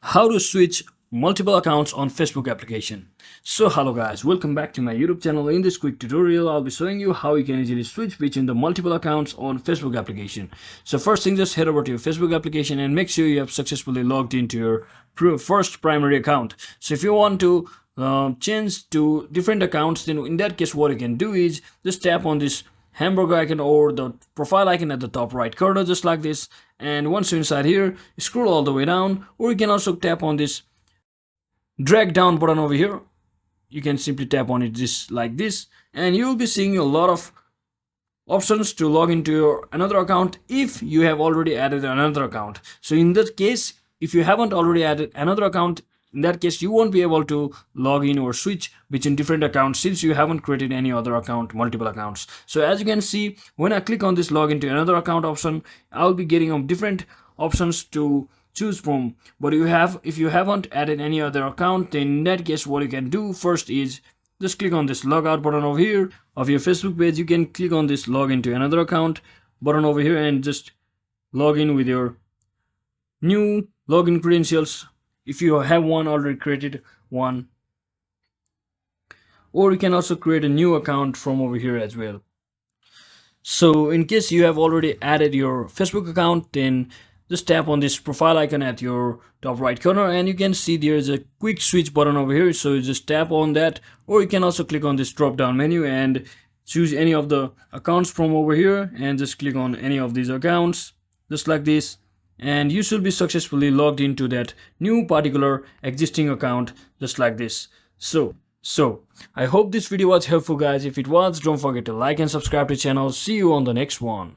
How to switch multiple accounts on Facebook application. So hello guys, welcome back to my YouTube channel. In this quick tutorial I'll be showing you how you can easily switch between the multiple accounts on Facebook application. So first thing, just head over to your Facebook application and make sure you have successfully logged into your first primary account. So if you want to change to different accounts, then in that case what you can do is just tap on this hamburger icon or the profile icon at the top right corner, just like this. And once you're inside here, scroll all the way down, or you can also tap on this drag down button over here. You can simply tap on it just like this, and you will be seeing a lot of options to log into your another account if you have already added another account. So in that case, if you haven't already added another account, in that case you won't be able to log in or switch between different accounts since you haven't created any other account, multiple accounts. So as you can see, when I click on this login to another account option, I'll be getting different options to choose from. But if you haven't added any other account, then in that case what you can do first is just click on this logout button over here of your Facebook page. You can click on this login to another account button over here and just log in with your new login credentials if you have one already created one, or you can also create a new account from over here as well. So in case you have already added your Facebook account, then just tap on this profile icon at your top right corner and you can see there is a quick switch button over here. So you just tap on that, or you can also click on this drop down menu and choose any of the accounts from over here and just click on any of these accounts just like this, and you should be successfully logged into that new particular existing account just like this. So I hope this video was helpful guys. If it was, don't forget to like and subscribe to the channel. See you on the next one.